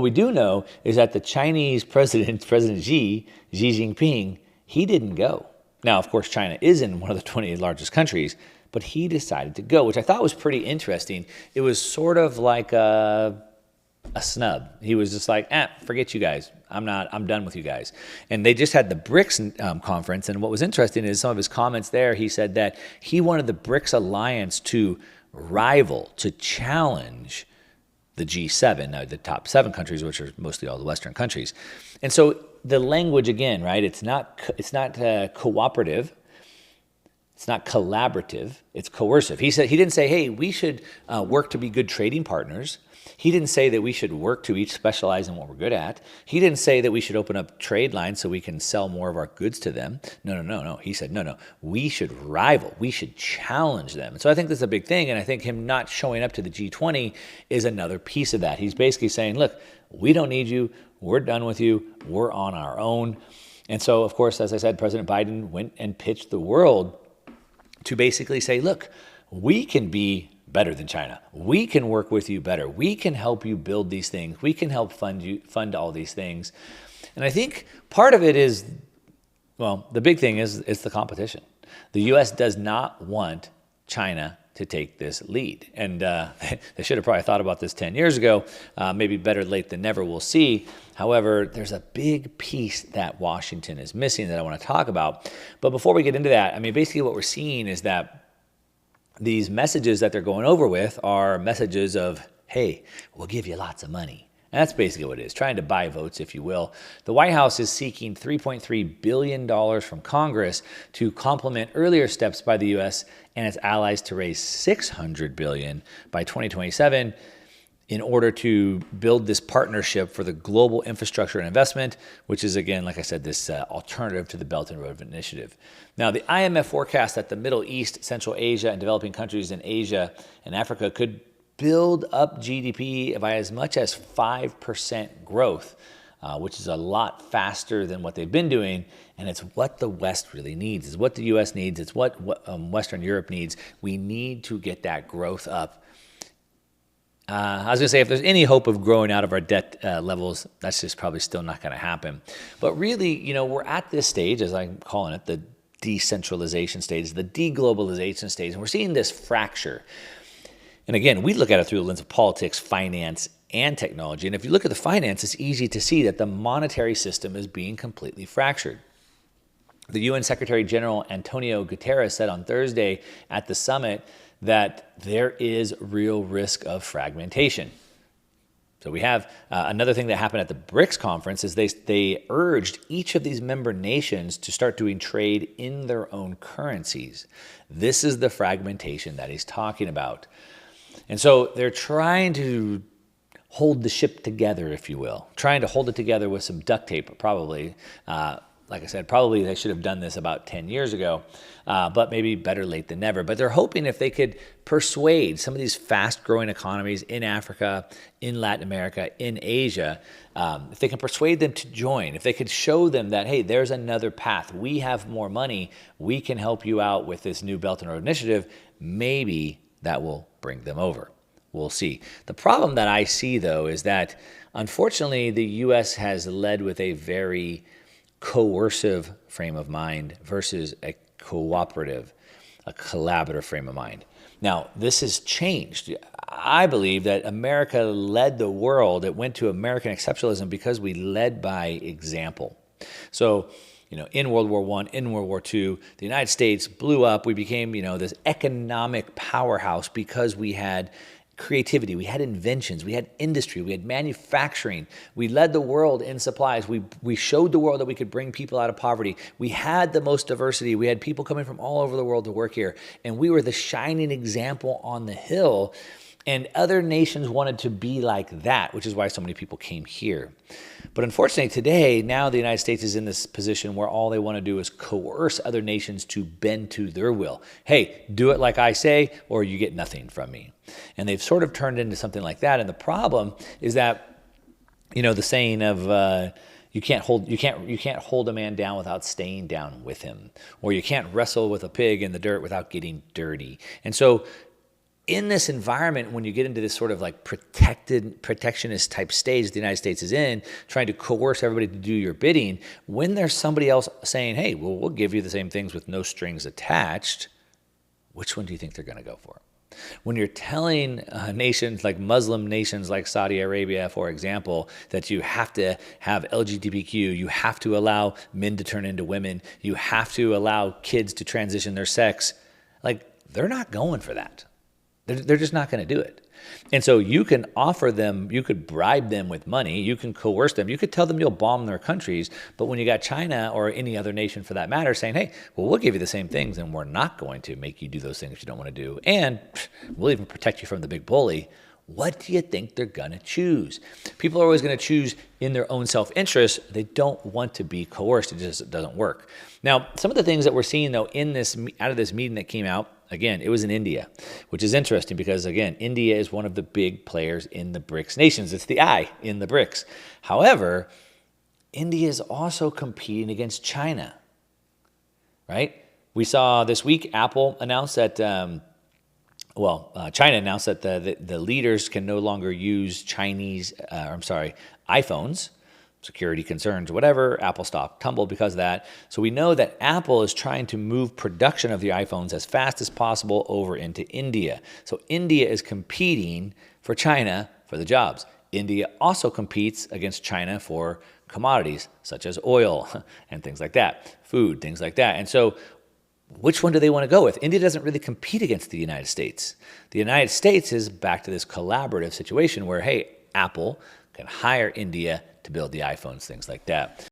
we do know is that the Chinese president, President Xi Jinping, he didn't go. Now, of course, China is in one of the 20 largest countries, but he decided to go, which I thought was pretty interesting. It was sort of like a snub. He was just like, forget you guys. I'm done with you guys. And they just had the BRICS conference. And what was interesting is some of his comments there, he said that he wanted the BRICS alliance to rival, to challenge the G7, the top 7 countries, which are mostly all the Western countries. And so the language again, right? It's not cooperative. It's not collaborative. It's coercive. He didn't say, hey, we should work to be good trading partners. He didn't say that we should work to each specialize in what we're good at. He didn't say that we should open up trade lines so we can sell more of our goods to them. No. He said, no. We should rival. We should challenge them. And so I think this is a big thing. And I think him not showing up to the G20 is another piece of that. He's basically saying, look, we don't need you. We're done with you. We're on our own. And so, of course, as I said, President Biden went and pitched the world to basically say, look, we can be better than China. We can work with you better. We can help you build these things. We can help fund all these things. And I think part of it is, well, the big thing is it's the competition. The U.S. does not want China to take this lead. And they should have probably thought about this 10 years ago. Maybe better late than never, we'll see. However, there's a big piece that Washington is missing that I want to talk about. But before we get into that, I mean, basically what we're seeing is that these messages that they're going over with are messages of, hey, we'll give you lots of money. And that's basically what it is, trying to buy votes, if you will. The White House is seeking $3.3 billion from Congress to complement earlier steps by the U.S. and its allies to raise $600 billion by 2027 in order to build this partnership for the global infrastructure and investment, which is, again, like I said, this alternative to the Belt and Road Initiative. Now, the IMF forecasts that the Middle East, Central Asia, and developing countries in Asia and Africa could build up GDP by as much as 5% growth, which is a lot faster than what they've been doing. And it's what the West really needs. It's what the U.S. needs. It's what Western Europe needs. We need to get that growth up. I was going to say, if there's any hope of growing out of our debt levels, that's just probably still not going to happen. But really, we're at this stage, as I'm calling it, the decentralization stage, the deglobalization stage, and we're seeing this fracture. And again, we look at it through the lens of politics, finance, and technology. And if you look at the finance, it's easy to see that the monetary system is being completely fractured. The UN Secretary General Antonio Guterres said on Thursday at the summit that there is real risk of fragmentation. So we have another thing that happened at the BRICS conference is they urged each of these member nations to start doing trade in their own currencies. This is the fragmentation that he's talking about. And so they're trying to hold the ship together, if you will, trying to hold it together with some duct tape, probably. Like I said, probably they should have done this about 10 years ago, but maybe better late than never. But they're hoping if they could persuade some of these fast-growing economies in Africa, in Latin America, in Asia, if they can persuade them to join, if they could show them that, hey, there's another path, we have more money, we can help you out with this new Belt and Road Initiative, maybe that will bring them over. We'll see. The problem that I see, though, is that, unfortunately, the U.S. has led with a very coercive frame of mind versus a cooperative, a collaborative frame of mind. Now, this has changed. I believe that America led the world. It went to American exceptionalism because we led by example. So, in World War I, in World War II, the United States blew up. We became, this economic powerhouse because we had creativity, we had inventions, we had industry, we had manufacturing. We led the world in supplies. We showed the world that we could bring people out of poverty. We had the most diversity. We had people coming from all over the world to work here. And we were the shining example on the hill. And other nations wanted to be like that, which is why so many people came here. But unfortunately today, now the United States is in this position where all they want to do is coerce other nations to bend to their will. Hey, do it like I say, or you get nothing from me. And they've sort of turned into something like that. And the problem is that, the saying of you can't hold a man down without staying down with him, or you can't wrestle with a pig in the dirt without getting dirty. And so In this environment, when you get into this sort of like protectionist type stage the United States is in, trying to coerce everybody to do your bidding, when there's somebody else saying, hey, well, we'll give you the same things with no strings attached, which one do you think they're going to go for? When you're telling nations like Muslim nations like Saudi Arabia, for example, that you have to have LGBTQ, you have to allow men to turn into women, you have to allow kids to transition their sex, like they're not going for that. They're just not going to do it. And so you can offer them, you could bribe them with money, you can coerce them, you could tell them you'll bomb their countries, but when you got China or any other nation for that matter saying, hey, well, we'll give you the same things and we're not going to make you do those things you don't want to do, and we'll even protect you from the big bully, what do you think they're going to choose? People are always going to choose in their own self-interest. They don't want to be coerced. It just doesn't work. Now, some of the things that we're seeing, though, out of this meeting that came out, again, it was in India, which is interesting because, again, India is one of the big players in the BRICS nations. It's the I in the BRICS. However, India is also competing against China, right? We saw this week Apple announced that China announced that the leaders can no longer use iPhones, security concerns, whatever. Apple stock tumbled because of that. So we know that Apple is trying to move production of the iPhones as fast as possible over into India. So India is competing for China for the jobs. India also competes against China for commodities such as oil and things like that, food, things like that. And so which one do they want to go with? India doesn't really compete against the United States. The United States is back to this collaborative situation where, hey, Apple can hire India to build the iPhones, things like that.